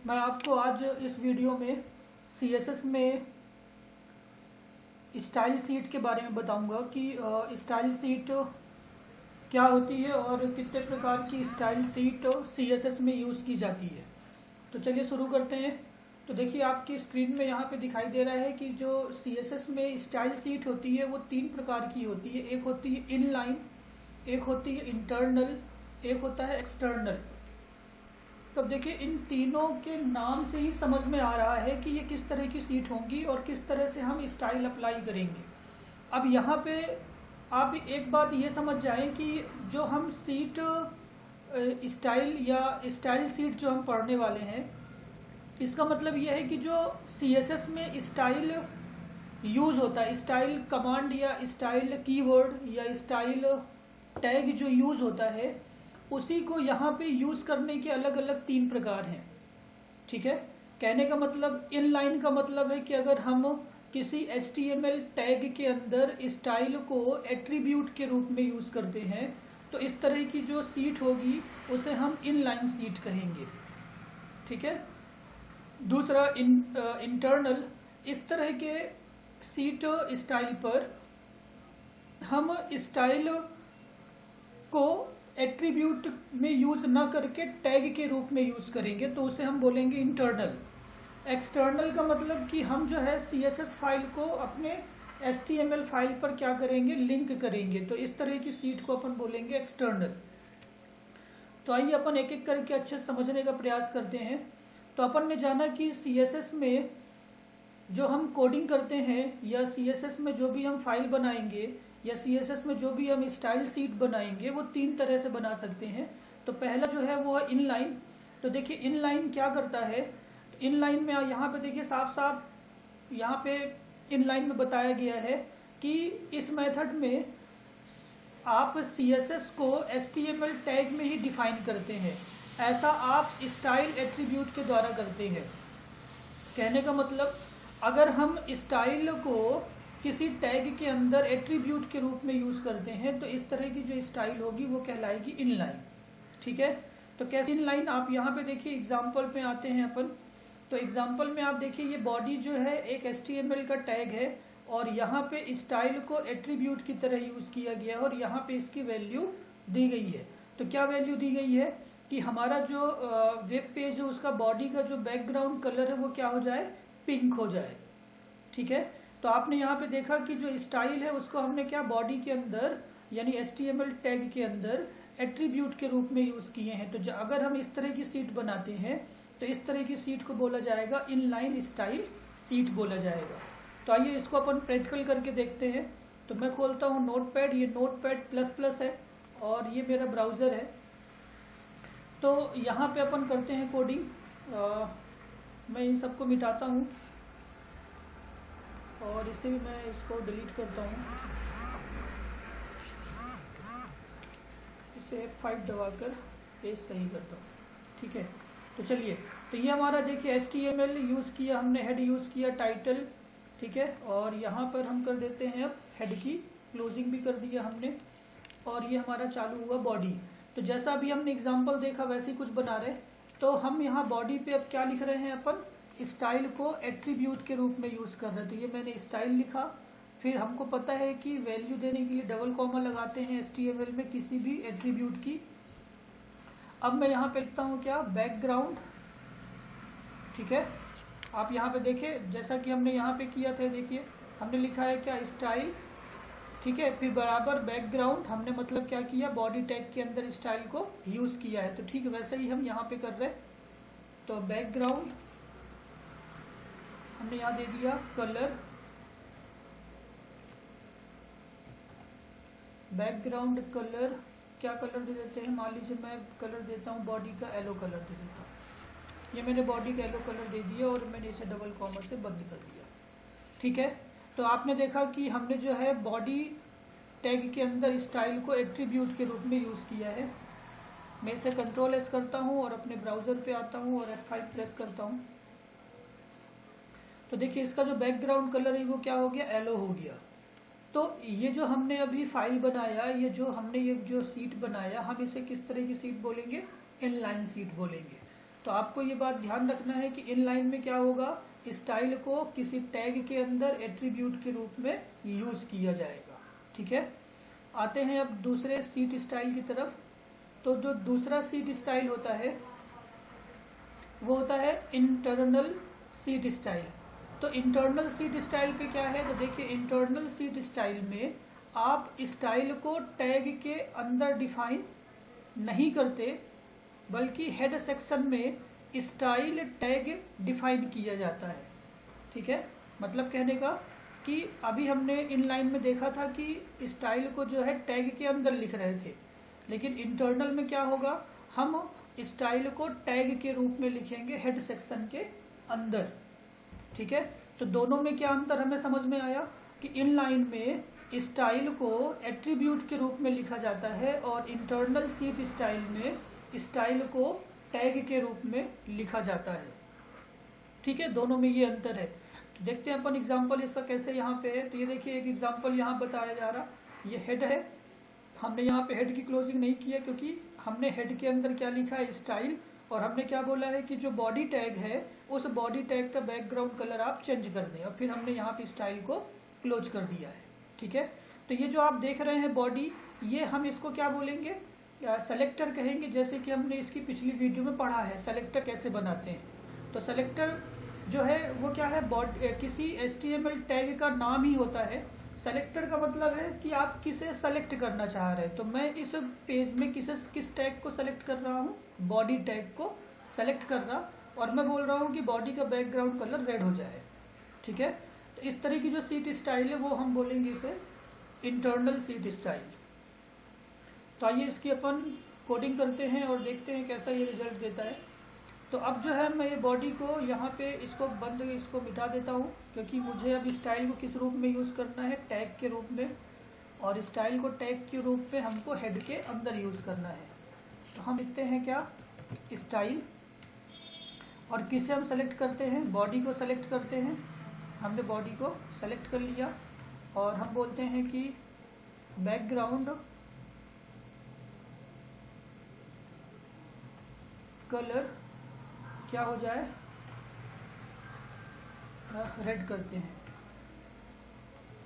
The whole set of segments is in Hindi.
मैं आपको आज इस वीडियो में CSS में स्टाइल शीट के बारे में बताऊंगा कि स्टाइल शीट क्या होती है और कितने प्रकार की स्टाइल शीट CSS में यूज़ की जाती है। तो चलिए शुरू करते हैं। तो देखिए आपकी स्क्रीन में यहाँ पे दिखाई दे रहा है कि जो CSS में स्टाइल शीट होती है वो 3 प्रकार की होती है। एक होती है इनलाइन, एक होती है इंटरनल, एक होता है एक्सटर्नल। तब देखिए इन तीनों के नाम से ही समझ में आ रहा है कि ये किस तरह की सीट होंगी और किस तरह से हम स्टाइल अप्लाई करेंगे। अब यहाँ पे आप एक बात ये समझ जाएं कि जो हम सीट स्टाइल या स्टाइल सीट जो हम पढ़ने वाले हैं, इसका मतलब ये है कि जो CSS में स्टाइल यूज होता है, स्टाइल कमांड या स्टाइल कीवर्ड या स्टाइल टैग जो यूज होता है, उसी को यहाँ पे यूज करने के अलग अलग 3 प्रकार हैं। ठीक है, कहने का मतलब इनलाइन का मतलब है कि अगर हम किसी HTML टैग के अंदर स्टाइल को एट्रीब्यूट के रूप में यूज करते हैं तो इस तरह की जो सीट होगी उसे हम इनलाइन सीट कहेंगे। ठीक है। दूसरा इंटरनल, इस तरह के सीट स्टाइल पर हम स्टाइल को एट्रीब्यूट में यूज ना करके टैग के रूप में यूज करेंगे तो उसे हम बोलेंगे इंटरनल। एक्सटर्नल का मतलब कि हम जो है CSS फाइल को अपने HTML फाइल पर क्या करेंगे, लिंक करेंगे, तो इस तरह की सीट को अपन बोलेंगे एक्सटर्नल। तो आइए अपन एक एक करके अच्छे से समझने का प्रयास करते हैं। तो अपन ने जाना कि CSS में जो हम कोडिंग करते हैं या CSS में जो भी हम फाइल बनाएंगे या CSS में जो भी हम स्टाइल सीट बनाएंगे वो 3 तरह से बना सकते हैं। तो पहला जो है वो है इनलाइन। तो देखिए इनलाइन क्या करता है, इनलाइन में यहाँ पे देखिए साफ साफ यहाँ पे इनलाइन में बताया गया है कि इस मेथड में आप CSS को HTML टैग में ही डिफाइन करते हैं। ऐसा आप स्टाइल एट्रीब्यूट के द्वारा करते हैं। कहने का मतलब अगर हम स्टाइल को किसी टैग के अंदर एट्रीब्यूट के रूप में यूज करते हैं तो इस तरह की जो स्टाइल होगी वो कहलाएगी इनलाइन। ठीक है, तो कैसे इनलाइन, आप यहाँ पे देखिए एग्जांपल पे आते हैं अपन। तो एग्जांपल में आप देखिए ये बॉडी जो है एक HTML का टैग है और यहाँ पे स्टाइल को एट्रीब्यूट की तरह यूज किया गया है और यहाँ पे इसकी वैल्यू दी गई है। तो क्या वैल्यू दी गई है कि हमारा जो वेब पेज है उसका बॉडी का जो बैकग्राउंड कलर है वो क्या हो जाए, पिंक हो जाए। ठीक है, तो आपने यहाँ पे देखा कि जो स्टाइल है उसको हमने क्या बॉडी के अंदर यानी HTML टैग के अंदर एट्रीब्यूट के रूप में यूज किए हैं। तो अगर हम इस तरह की सीट बनाते हैं तो इस तरह की सीट को बोला जाएगा इनलाइन स्टाइल सीट बोला जाएगा। तो आइए इसको अपन प्रैक्टिकल करके देखते हैं। तो मैं खोलता हूँ नोटपैड, ये नोटपैड++ है और ये मेरा ब्राउजर है। तो यहाँ पे अपन करते हैं कोडिंग। मैं इन सबको मिटाता हूँ और इसे भी मैं इसको डिलीट करता हूँ। इसे F5 दबाकर पेज सही करता हूँ। ठीक है, तो चलिए, तो ये हमारा देखिए HTML यूज़ किया हमने, हेड यूज़ किया, टाइटल। ठीक है, और यहाँ पर हम कर देते हैं अब हेड की क्लोजिंग भी कर दिया हमने और ये हमारा चालू हुआ बॉडी। तो जैसा अभी हमने एग्जाम्पल देखा वैसे ही कुछ बना रहे। तो हम यहाँ बॉडी पे अब क्या लिख रहे हैं, अपन स्टाइल को एट्रीब्यूट के रूप में यूज कर रहे हैं। तो ये मैंने स्टाइल लिखा, फिर हमको पता है कि वैल्यू देने के लिए डबल कॉमा लगाते हैं HTML में किसी भी एट्रीब्यूट की। अब मैं यहाँ पे लिखता हूँ क्या, बैकग्राउंड। ठीक है, आप यहाँ पे देखिए जैसा कि हमने यहाँ पे किया था, देखिए हमने लिखा है क्या, स्टाइल। ठीक है, फिर बराबर बैकग्राउंड, हमने मतलब क्या किया, बॉडी टैग के अंदर स्टाइल को यूज किया है। तो ठीक है, वैसे ही हम यहाँ पे कर रहे हैं। तो बैकग्राउंड हमने यहाँ दे दिया कलर, बैकग्राउंड कलर, क्या कलर दे देते हैं, मान लीजिए मैं कलर देता हूँ बॉडी का येलो कलर दे देता हूँ। ये मैंने बॉडी का येलो कलर दे दिया और मैंने इसे डबल कॉमा से बंद कर दिया। ठीक है, तो आपने देखा कि हमने जो है बॉडी टैग के अंदर स्टाइल को एट्रीब्यूट के रूप में यूज किया है। मैं इसे Ctrl+S करता हूँ और अपने ब्राउजर पे आता हूँ और F5 प्रेस करता हूँ। तो देखिए इसका जो बैकग्राउंड कलर है वो क्या हो गया, येलो हो गया। तो ये जो हमने अभी फाइल बनाया, ये जो सीट बनाया, हम इसे किस तरह की सीट बोलेंगे, इनलाइन सीट बोलेंगे। तो आपको ये बात ध्यान रखना है कि इनलाइन में क्या होगा, स्टाइल को किसी टैग के अंदर एट्रीब्यूट के रूप में यूज किया जाएगा। ठीक है, आते हैं अब दूसरे सीट स्टाइल की तरफ। तो जो दूसरा सीट स्टाइल होता है वो होता है इंटरनल सीट स्टाइल। तो इंटरनल सीट स्टाइल पे क्या है, तो देखिए इंटरनल सीट स्टाइल में आप स्टाइल को टैग के अंदर डिफाइन नहीं करते, बल्कि हेड सेक्शन में स्टाइल टैग डिफाइन किया जाता है। ठीक है, मतलब कहने का कि अभी हमने इनलाइन में देखा था कि स्टाइल को जो है टैग के अंदर लिख रहे थे, लेकिन इंटरनल में क्या होगा, हम स्टाइल को टैग के रूप में लिखेंगे हेड सेक्शन के अंदर। ठीक है, तो दोनों में क्या अंतर हमें समझ में आया कि इनलाइन में स्टाइल को एट्रीब्यूट के रूप में लिखा जाता है और इंटरनल सीट स्टाइल में स्टाइल को टैग के रूप में लिखा जाता है। ठीक है, दोनों में ये अंतर है। तो देखते हैं अपन एग्जांपल इसका कैसे यहाँ पे है। तो ये देखिए एक एग्जांपल यहाँ बताया जा रहा, ये हेड है। हमने यहाँ पे हेड की क्लोजिंग नहीं किया क्योंकि हमने हेड के अंदर क्या लिखा है, स्टाइल, और हमने क्या बोला है कि जो बॉडी टैग है उस बॉडी टैग का बैकग्राउंड कलर आप चेंज कर दें, और फिर हमने यहाँ पे स्टाइल को क्लोज कर दिया है। ठीक है, तो ये जो आप देख रहे हैं बॉडी, ये हम इसको क्या बोलेंगे, सेलेक्टर कहेंगे। जैसे कि हमने इसकी पिछली वीडियो में पढ़ा है सेलेक्टर कैसे बनाते हैं। तो सेलेक्टर जो है वो क्या है, किसी HTML टैग का नाम ही होता है। सेलेक्टर का मतलब है कि आप किसे सेलेक्ट करना चाह रहे हैं। तो मैं इस पेज में किस टैग को सेलेक्ट कर रहा हूँ, बॉडी टैग को सेलेक्ट कर रहा, और मैं बोल रहा हूँ कि बॉडी का बैकग्राउंड कलर रेड हो जाए। ठीक है, तो इस तरह की जो सीट स्टाइल है वो हम बोलेंगे इसे इंटरनल सीट स्टाइल। तो आइए इसकी अपन कोडिंग करते हैं और देखते हैं कैसा ये रिजल्ट देता है। तो अब जो है मैं ये बॉडी को यहाँ पे इसको मिटा देता हूँ, क्योंकि मुझे अब स्टाइल को किस रूप में यूज़ करना है, टैग के रूप में, और स्टाइल को टैग के रूप में हमको हेड के अंदर यूज़ करना है। तो हम लिखते हैं क्या, स्टाइल, और किसे हम सेलेक्ट करते हैं, बॉडी को सेलेक्ट करते हैं। हमने बॉडी को सेलेक्ट कर लिया और हम बोलते हैं कि बैकग्राउंड कलर क्या हो जाए, रेड करते हैं।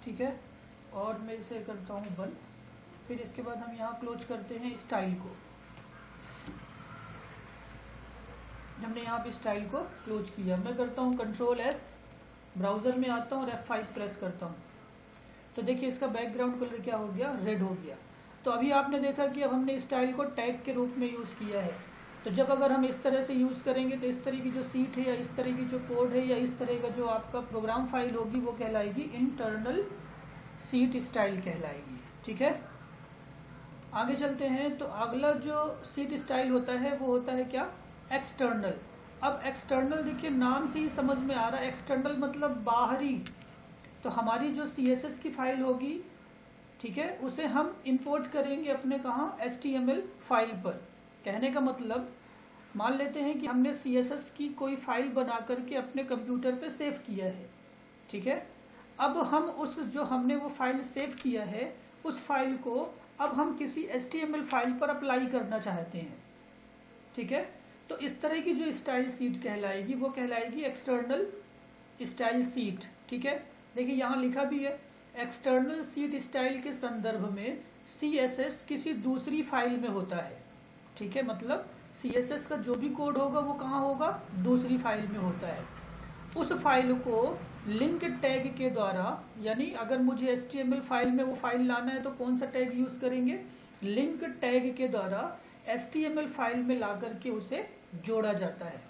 ठीक है, और मैं इसे करता हूँ बंद। फिर इसके बाद हम यहाँ क्लोज करते हैं स्टाइल को। हमने यहाँ पे स्टाइल को क्लोज किया। मैं करता हूँ Ctrl+S, ब्राउजर में आता हूँ और F5 प्रेस करता हूँ। तो देखिए इसका बैकग्राउंड कलर क्या हो गया, रेड हो गया। तो अभी आपने देखा कि अब हमने स्टाइल को टैग के रूप में यूज़ किया है। तो जब अगर हम इस तरह से यूज़ करेंगे तो इस तरह की जो सीट है या इस तरह की जो कोड है या इस तरह का जो आपका प्रोग्राम फाइल होगी वो कहलाएगी इंटरनल सीट स्टाइल कहलाएगी। ठीक है, आगे चलते हैं। तो अगला जो सीट स्टाइल होता है वो होता है क्या, एक्सटर्नल। अब एक्सटर्नल देखिए नाम से ही समझ में आ रहा है, एक्सटर्नल मतलब बाहरी। तो हमारी जो CSS की फाइल होगी, ठीक है, उसे हम इंपोर्ट करेंगे अपने कहाँ, HTML फाइल पर। कहने का मतलब मान लेते हैं कि हमने CSS की कोई फाइल बना करके अपने कंप्यूटर पे सेव किया है। ठीक है, अब हम उस जो हमने वो फाइल सेव किया है उस फाइल को अब हम किसी HTML फाइल पर अप्लाई करना चाहते हैं। ठीक है, तो इस तरह की जो स्टाइल सीट कहलाएगी वो कहलाएगी एक्सटर्नल स्टाइल सीट। ठीक है, देखिए यहाँ लिखा भी है, एक्सटर्नल सीट स्टाइल के संदर्भ में CSS किसी दूसरी फाइल में होता है। ठीक है, मतलब CSS का जो भी कोड होगा वो कहाँ होगा, दूसरी फाइल में होता है। उस फाइल को लिंक टैग के द्वारा, यानी अगर मुझे HTML फाइल में वो फाइल लाना है तो कौन सा टैग यूज करेंगे, लिंक टैग के द्वारा HTML फाइल में ला करके उसे जोड़ा जाता है।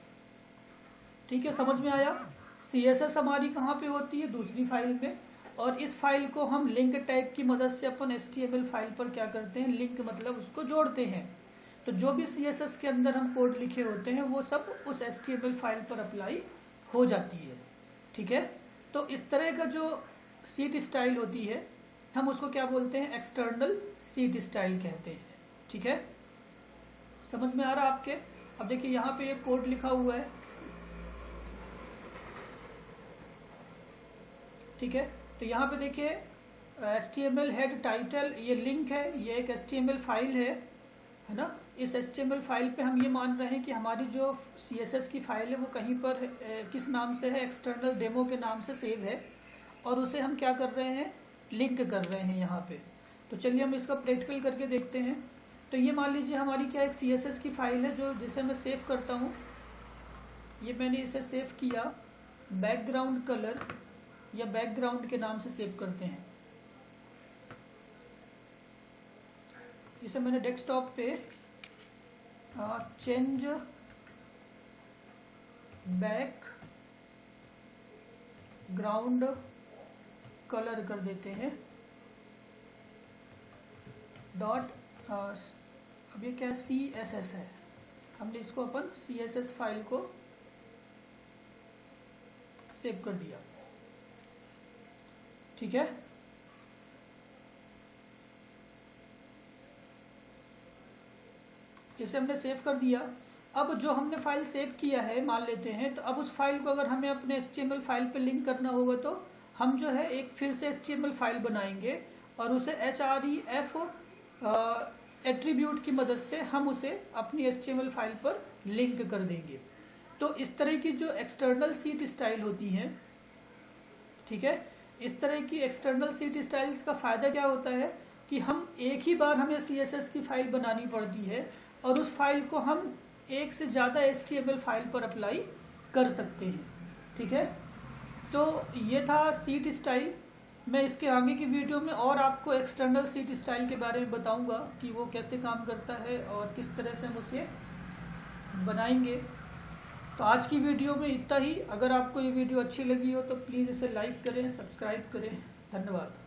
ठीक है, समझ में आया। CSS हमारी कहाँ पे होती है, दूसरी फाइल में, और इस फाइल को हम लिंक टैग की मदद से अपन HTML फाइल पर क्या करते हैं, लिंक मतलब उसको जोड़ते हैं। तो जो भी CSS के अंदर हम कोड लिखे होते हैं वो सब उस HTML फाइल पर अप्लाई हो जाती है। ठीक है, तो इस तरह का जो सीट स्टाइल होती है हम उसको क्या बोलते हैं, एक्सटर्नल सीट स्टाइल कहते हैं। ठीक है, समझ में आ रहा आपके। अब देखिए यहाँ पे एक कोड लिखा हुआ है। ठीक है, तो यहाँ पे देखिए HTML हेड टाइटल, ये लिंक है, ये एक HTML फाइल है ना। इस HTML फाइल पे हम ये मान रहे हैं कि हमारी जो CSS की फाइल है वो कहीं पर किस नाम से है, एक्सटर्नल डेमो के नाम से सेव है, और उसे हम क्या कर रहे हैं, लिंक कर रहे हैं यहाँ पे। तो चलिए हम इसका प्रैक्टिकल करके देखते हैं। तो ये मान लीजिए हमारी क्या एक CSS की फाइल है जो जिसे मैं सेव करता हूँ। ये मैंने इसे सेव किया, बैकग्राउंड कलर या बैकग्राउंड के नाम से सेव करते हैं। इसे मैंने डेस्कटॉप पे चेंज बैकग्राउंड कलर कर देते हैं डॉट, अब ये क्या CSS है, हमने इसको अपन CSS फाइल को सेव कर दिया। ठीक है, इसे हमने सेव कर दिया। अब जो हमने फाइल सेव किया है मान लेते हैं, तो अब उस फाइल को अगर हमें अपने HTML फाइल पे लिंक करना होगा तो हम जो है एक फिर से HTML फाइल बनाएंगे और उसे href एट्रीब्यूट की मदद से हम उसे अपनी HTML फाइल पर लिंक कर देंगे। तो इस तरह की जो एक्सटर्नल सीट स्टाइल होती हैं, ठीक है, इस तरह की एक्सटर्नल सीट स्टाइल्स का फायदा क्या होता है कि हम एक ही बार हमें CSS की फाइल बनानी पड़ती है और उस फाइल को हम एक से ज़्यादा HTML फाइल पर अप्लाई कर सकते हैं। ठीक है, तो ये था सीट स्टाइल। मैं इसके आगे की वीडियो में और आपको एक्सटर्नल सीट स्टाइल के बारे में बताऊंगा कि वो कैसे काम करता है और किस तरह से हम उसे बनाएंगे। तो आज की वीडियो में इतना ही। अगर आपको ये वीडियो अच्छी लगी हो तो प्लीज़ इसे लाइक करें, सब्सक्राइब करें। धन्यवाद।